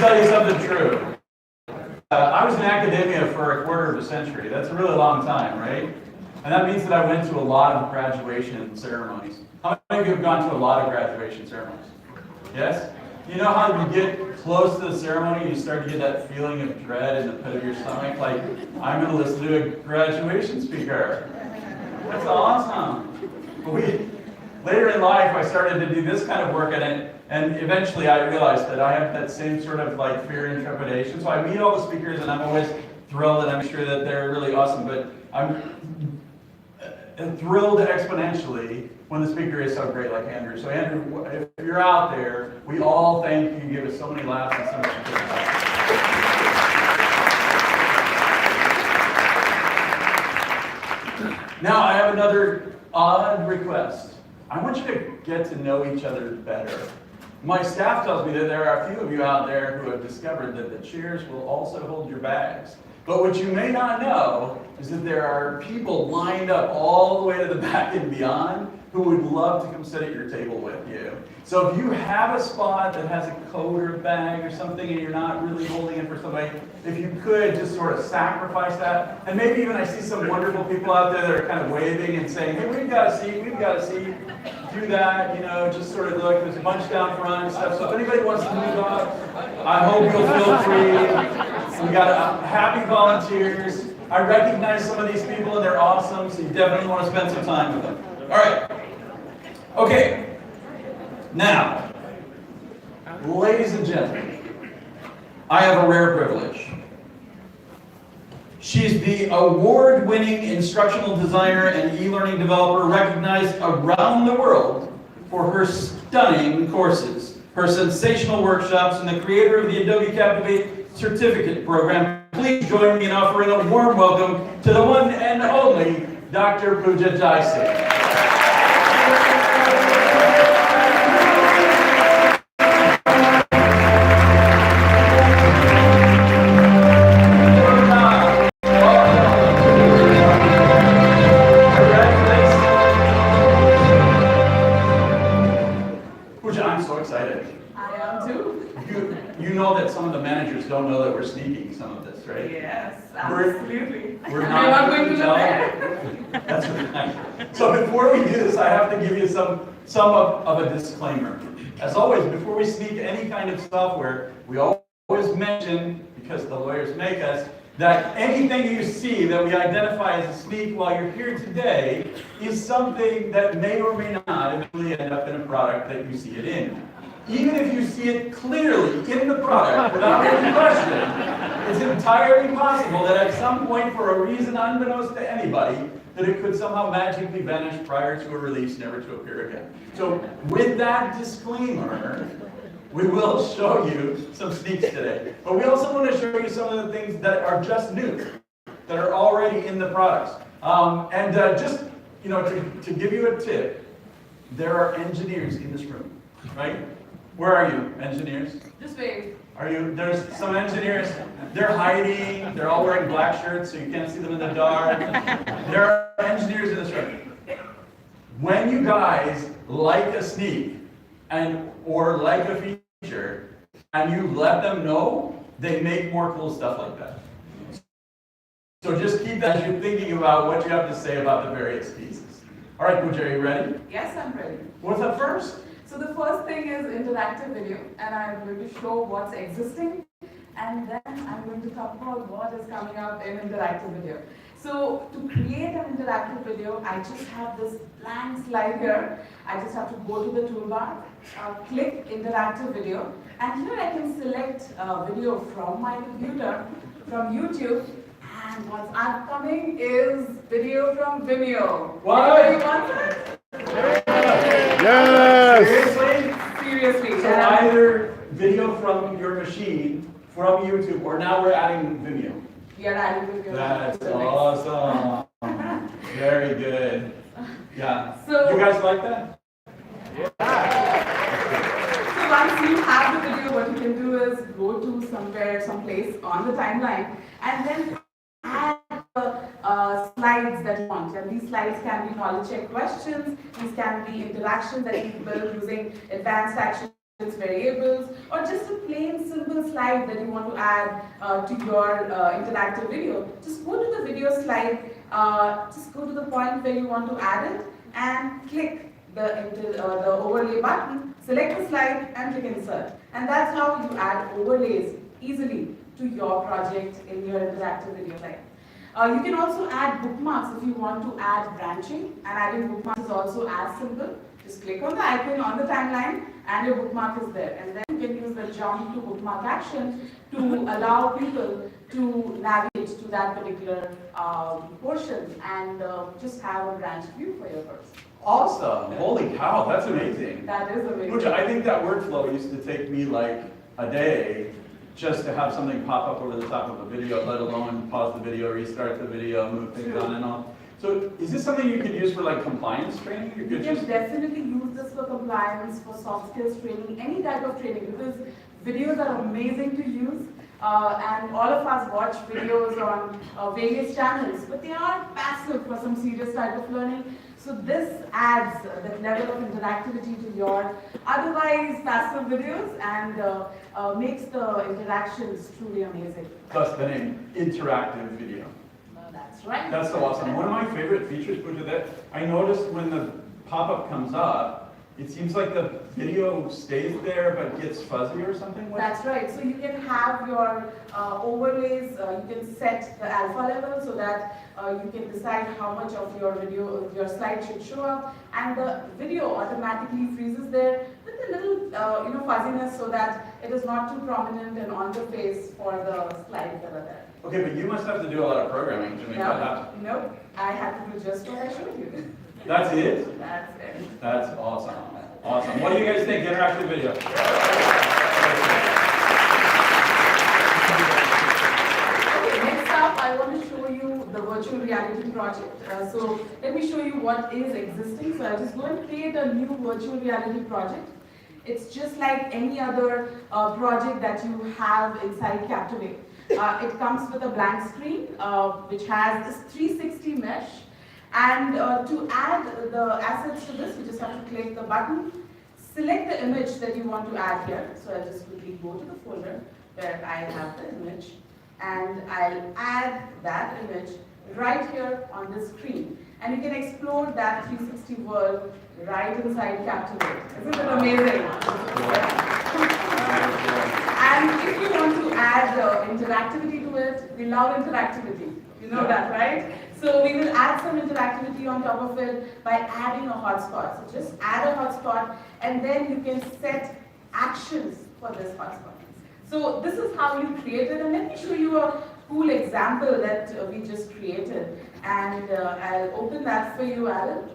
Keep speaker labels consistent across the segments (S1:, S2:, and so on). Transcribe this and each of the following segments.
S1: tell you something true. I was in academia for a quarter of a century. That's a really long time, right? And that means that I went to a lot of graduation ceremonies. How many of you have gone to a lot of graduation ceremonies? Yes? You know how you get close to the ceremony, you start to get that feeling of dread in the pit of your stomach, like, I'm going to listen to a graduation speaker. That's awesome. But later in life, I started to do this kind of work, and eventually I realized that I have that same sort of like fear and trepidation. So I meet all the speakers, and I'm always thrilled, and I'm sure that they're really awesome, but I'm thrilled exponentially when the speaker is so great like Andrew. So Andrew, if you're out there, we all thank you. You give us so many laughs and so much encouragement. Now I have another odd request. I want you to get to know each other better. My staff tells me that there are a few of you out there who have discovered that the chairs will also hold your bags. But what you may not know is that there are people lined up all the way to the back and beyond who would love to come sit at your table with you. So if you have a spot that has a coat or a bag or something and you're not really holding it for somebody, if you could just sort of sacrifice that, and maybe even I see some wonderful people out there that are kind of waving and saying, hey, we've got a seat, we've got a seat. Do that, you know, just sort of look, there's a bunch down front and stuff. So if anybody wants to move up, I hope you'll feel free. We got happy volunteers. I recognize some of these people and they're awesome, so you definitely want to spend some time with them. All right. Okay. Now, ladies and gentlemen, I have a rare privilege. She's the award-winning instructional designer and e-learning developer recognized around the world for her stunning courses, her sensational workshops, and the creator of the Adobe Captivate certificate program. Please join me in offering a warm welcome to the one and only Dr. Pooja Jaisingh. Don't know that we're sneaking some of this, right?
S2: Yes, absolutely.
S1: We're not going to tell. That's right. So before we do this, I have to give you some of a disclaimer. As always, before we sneak any kind of software, we always mention, because the lawyers make us, that anything you see that we identify as a sneak while you're here today is something that may or may not eventually end up in a product that you see it in. Even if you see it clearly in the product without any question, it's entirely possible that at some point, for a reason unbeknownst to anybody, that it could somehow magically vanish prior to a release, never to appear again. So with that disclaimer, we will show you some sneaks today. But we also want to show you some of the things that are just new, that are already in the products. Just, you know, to give you a tip, there are engineers in this room, right? Where are you, engineers?
S2: This way.
S1: Are you? There's some engineers. They're hiding. They're all wearing black shirts, so you can't see them in the dark. There are engineers in this room. When you guys like a sneak or like a feature, and you let them know, they make more cool stuff like that. So just keep that as you're thinking about what you have to say about the various pieces. All right, Pooja, are you ready?
S2: Yes, I'm ready.
S1: What's up first?
S2: So the first thing is interactive video, and I'm going to show what's existing, and then I'm going to talk about what is coming up in interactive video. So to create an interactive video, I just have this blank slide here. I just have to go to the toolbar, click interactive video, and here I can select video from my computer, from YouTube, and what's upcoming is video from Vimeo.
S1: What?
S2: Anybody want that?
S3: Yes!
S2: Seriously.
S1: So either video from your machine, from YouTube, or now we're adding Vimeo.
S2: We are adding Vimeo.
S1: That's awesome. Very good. Yeah.
S2: So,
S1: you guys like that?
S2: So once you have the video, what you can do is go to someplace on the timeline, and then add the slides that you want. And these slides can be knowledge check questions. These can be interactions that you build using advanced action variables, or just a plain simple slide that you want to add to your interactive video, just go to the video slide, just go to the point where you want to add it and click the overlay button, select the slide and click insert. And that's how you add overlays easily to your project in your interactive video slide. You can also add bookmarks if you want to add branching, and adding bookmarks is also as simple. Just click on the icon on the timeline and your bookmark is there. And then you can use the jump to bookmark action to allow people to navigate to that particular portion and just have a branch view for your course.
S1: Awesome. Holy cow, that's amazing.
S2: That is amazing.
S1: Pooja, I think that workflow used to take me like a day just to have something pop up over the top of a video, let alone pause the video, restart the video, move things on and off. So is this something you could use for like compliance training?
S2: You can definitely use this for compliance, for soft skills training, any type of training, because videos are amazing to use. And all of us watch videos on various channels, but they are passive for some serious type of learning. So this adds the level of interactivity to your otherwise passive videos and makes the interactions truly amazing.
S1: Thus the name, interactive video.
S2: That's right.
S1: That's so awesome. One of my favorite features, Pooja, that I noticed when the pop-up comes up, it seems like the video stays there but gets fuzzy or something.
S2: That's right. So you can have your overlays, you can set the alpha level so that you can decide how much of your video, your slide should show up, and the video automatically freezes there with a little fuzziness so that it is not too prominent and on the face for the slides that are there.
S1: Okay, but you must have to do a lot of programming to make that happen.
S2: Nope, I had to do just what I showed you.
S1: That's it?
S2: That's it.
S1: That's awesome. Awesome. What do you guys think? Interactive video.
S2: Okay, next up, I want to show you the virtual reality project. So let me show you what is existing. So I'll just go and create a new virtual reality project. It's just like any other project that you have inside Captivate. It comes with a blank screen, which has this 360 mesh. And to add the assets to this, you just have to click the button, select the image that you want to add here. So I'll just quickly go to the folder where I have the image, and I'll add that image right here on the screen. And you can explore that 360 world right inside Captivate. Isn't it amazing? And if you want to add interactivity to it, we love interactivity. You know that, right? So we will add some interactivity on top of it by adding a hotspot. So just add a hotspot and then you can set actions for this hotspot. So this is how you create it, and let me show you a cool example that we just created. And I'll open that for you, Alan.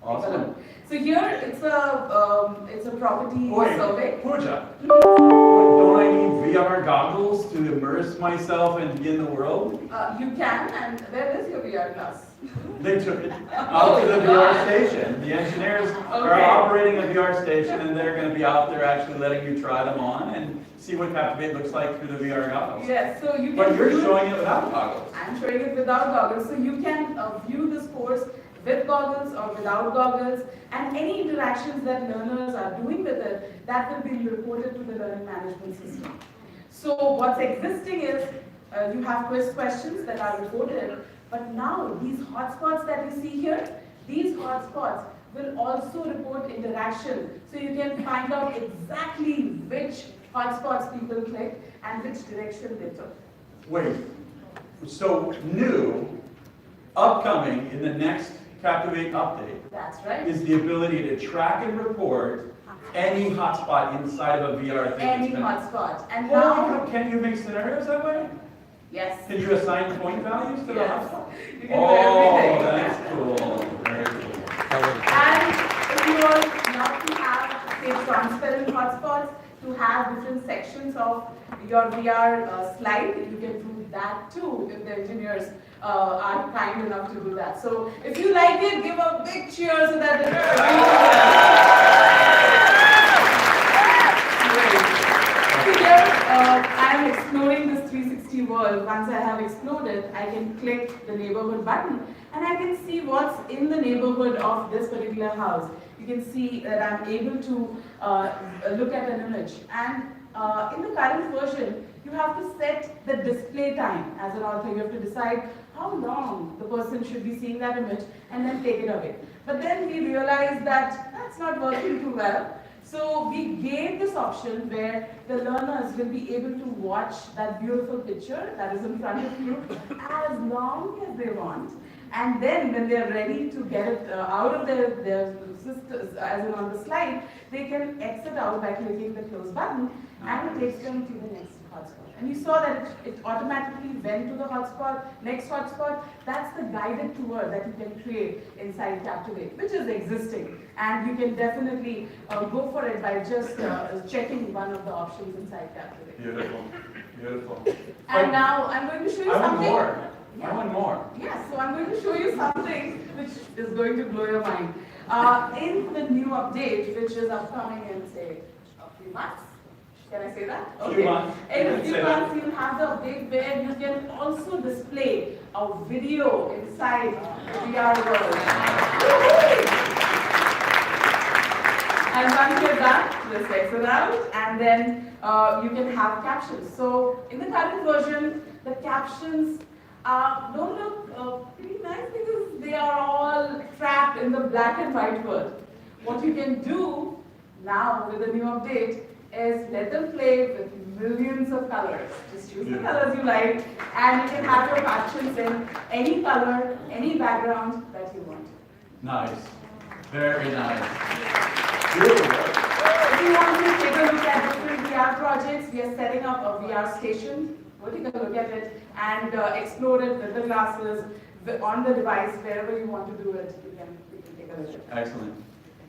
S1: Awesome.
S2: So here it's a property survey.
S1: Pooja, don't I need VR goggles to immerse myself and be in the world?
S2: You can, and where is your VR class?
S1: They took it out to the VR station. The engineers are operating a VR station, and they're going to be out there actually letting you try them on and see what Captivate looks like through the VR goggles.
S2: Yes, so you can.
S1: But you're showing it without goggles.
S2: I'm showing it without goggles, so you can view this course with goggles or without goggles, and any interactions that learners are doing with it, that will be reported to the learning management system. So what's existing is you have quiz questions that are reported, but now these hotspots that you see here, these hotspots will also report interaction. So you can find out exactly which hotspots people click and which direction they took.
S1: Wait, so new, upcoming in the next Captivate update.
S2: That's right.
S1: Is the ability to track and report any hotspot inside of a VR thing.
S2: Any hotspot. And
S1: now,
S2: now,
S1: can you make scenarios that way?
S2: yes.
S1: Can you assign point values to the
S2: Yes.
S1: hotspot?
S2: You can do everything.
S1: That's cool. Very cool.
S2: And if you want not to have, say, transparent hotspots, to have different sections of your VR slide, you can do that too if the engineers are kind enough to do that. So if you like it, give a big cheer so that So here, I am exploring this 360 world. Once I have explored it, it, I can click the neighborhood button and I can see what's in the neighborhood of this particular house. You can see that I'm able to look at an image. And in the current version, you have to set the display time as an author. You have to decide how long the person should be seeing that image and then take it away. But then we realized that that's not working too well. So we gave this option where the learners will be able to watch that beautiful picture that is in front of you as long as they want. And then when they're ready to get it out of their systems, as in on the slide, they can exit out by clicking the close button and it takes them to the next hotspot. And you saw that it automatically went to the hotspot, next hotspot. That's the guided tour that you can create inside Captivate, which is existing. And you can definitely go for it by just checking one of the options inside Captivate.
S1: Beautiful, beautiful.
S2: And now I'm going to show you
S1: I want
S2: something.
S1: more.
S2: Yeah.
S1: I want more.
S2: Yes, so I'm going to show you something which is going to blow your mind. In the new update, which is upcoming in, say, a few months. Can I say that? Okay.
S1: Few months.
S2: In a few months, you'll have the update where you can also display a video inside the VR world. And once you're done, just exit out, and then you can have captions. So in the current version, the captions don't look pretty nice because they are all trapped in the black and white world. What you can do now with the new update is let them play with millions of colors. Just choose the colors you like, and you can have your captions in any color, any background that you want.
S1: Nice. Very nice. Beautiful.
S2: If you want to take a look at different VR projects, we are setting up a VR station. Go take a look at it and explore it with the glasses, on the device, wherever you want to do it, you can take a look at it.
S1: Excellent.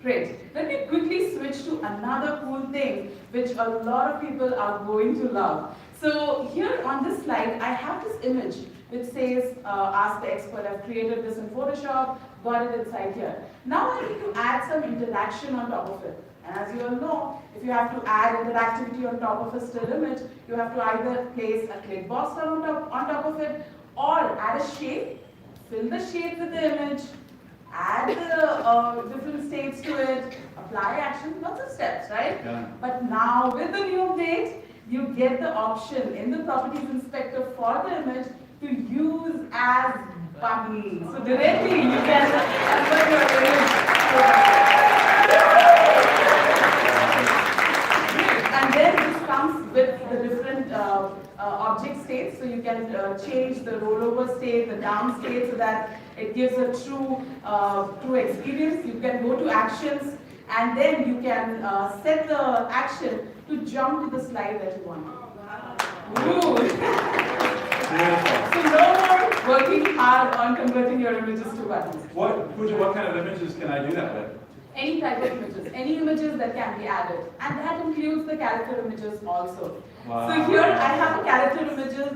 S2: Great. Let me quickly switch to another cool thing which a lot of people are going to love. So here on this slide, I have this image which says, ask the expert. I've created this in Photoshop, got it inside here. Now I need to add some interaction on top of it. And as you all know, if you have to add interactivity on top of a still image, you have to either place a click box on top of it, or add a shape, fill the shape with the image, add the different states to it, apply action, lots of steps, right?
S1: Yeah.
S2: But now with the new update, you get the option in the properties inspector for the image to use as buttons. So directly you can convert your image. And then this comes with the different object states, so you can change the rollover state, the down state, so that it gives a true experience. You can go to actions, and then you can set the action to jump to the slide that you want. Ooh. So no more working hard on converting your images to buttons.
S1: Pooja, what kind of images can I do that with?
S2: Any type of images, any images that can be added, and that includes the character images also.
S1: Wow.
S2: So here I have a character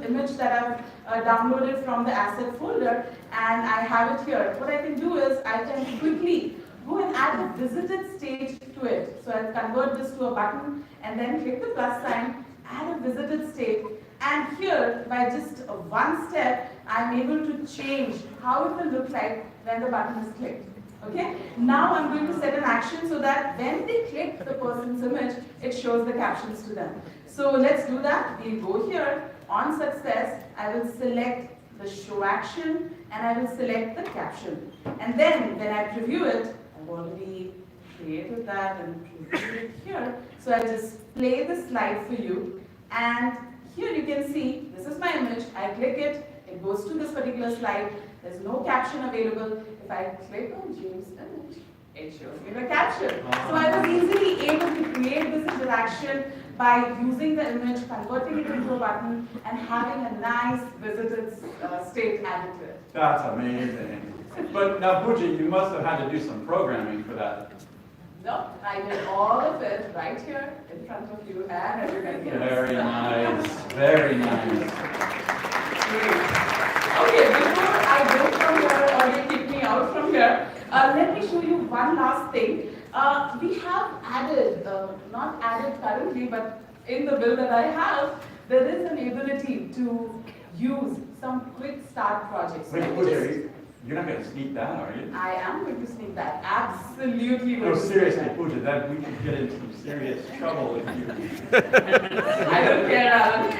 S2: image that I've downloaded from the asset folder, and I have it here. What I can do is I can quickly go and add a visited state to it. So I'll convert this to a button and then click the plus sign, add a visited state, and here by just one step I'm able to change how it will look like when the button is clicked. Okay, now I'm going to set an action so that when they click the person's image, it shows the captions to them. So let's do that. We'll go here, on success, I will select the show action and I will select the caption. And then when I preview it, I've already created that and previewed it here. So I'll just play the slide for you. And here you can see, this is my image, I click it, it goes to this particular slide, there's no caption available. If I click on James' image, it shows me the caption. So I was easily able to create this interaction by using the image, converting it into a button, and having a nice visited state added to it.
S1: That's amazing. But now, Pooja, you must have had to do some programming for that.
S2: No, I did all of it right here in front of you and everybody else.
S1: Very nice. Very nice.
S2: Great. Okay, before I go from here or they kick me out from here, let me show you one last thing. We have added, not added currently, but in the build that I have, there is an ability to use some quick start projects.
S1: Wait,
S2: Let me
S1: Pooja,
S2: just-
S1: you're not gonna sneak that, are you?
S2: I am going to sneak that. Absolutely going
S1: No,
S2: to sneak
S1: seriously,
S2: that.
S1: Pooja, that we could get into some serious trouble if you.
S2: I don't care, Alan.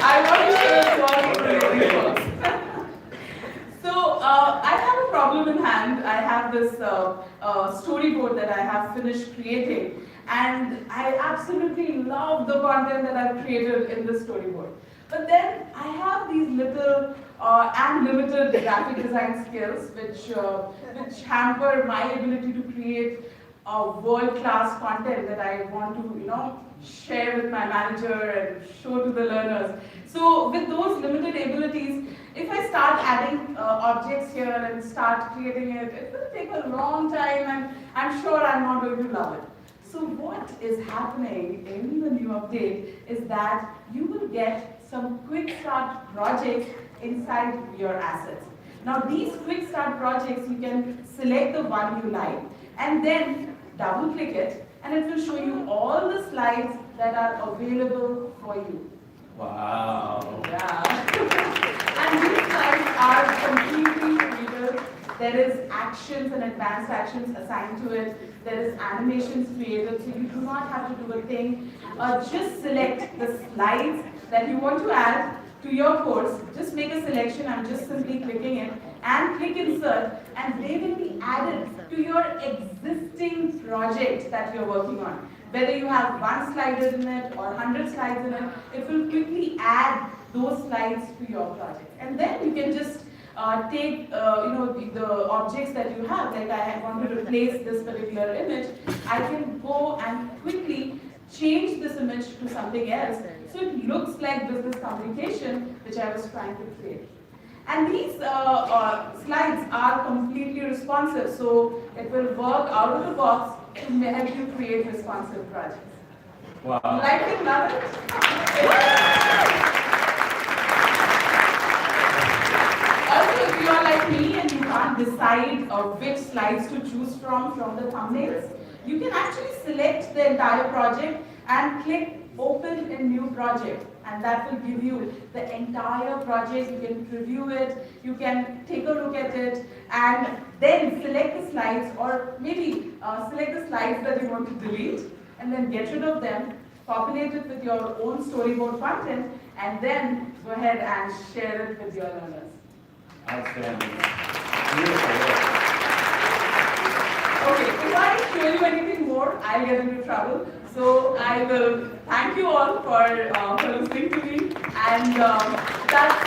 S2: I want to show you all it really works. So I have a problem in hand. I have this storyboard that I have finished creating, and I absolutely love the content that I've created in this storyboard. But then I have these little and limited graphic design skills, which hamper my ability to create world-class content that I want to, share with my manager and show to the learners. So with those limited abilities, if I start adding objects here and start creating it, it will take a long time, and I'm sure I'm not going to love it. So what is happening in the new update is that you will get some quick start projects inside your assets. Now these quick start projects, you can select the one you like and then double click it, and it will show you all the slides that are available for you.
S1: Wow.
S2: Yeah. And these slides are completely readable. There is actions and advanced actions assigned to it. There is animations created, so you do not have to do a thing. Just select the slides that you want to add to your course. Just make a selection. I'm just simply clicking it and click insert, and they will be added to your existing project that you're working on. Whether you have one slide in it or 100 slides in it, it will quickly add those slides to your project. And then you can just take the objects that you have, like I want to replace this particular image, I can go and quickly change this image to something else so it looks like business communication, which I was trying to create. And these slides are completely responsive, so it will work out of the box to help you create responsive projects.
S1: Wow.
S2: Like it, love it? Also, if you are like me and you can't decide which slides to choose from the thumbnails, you can actually select the entire project and click Open in New Project, and that will give you the entire project. You can preview it, you can take a look at it, and then select the slides, or maybe select the slides that you want to delete, and then get rid of them, populate it with your own storyboard content, and then go ahead and share it with your learners.
S1: Outstanding. Beautiful work.
S2: Okay, if I show you anything more, I'll get into trouble. So I will thank you all for listening to me, and that's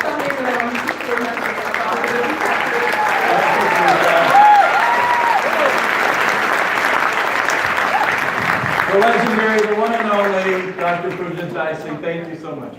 S2: something that I want to share about Adobe Captivate.
S1: The legendary, the one and only Dr. Pooja Tyson, thank you so much.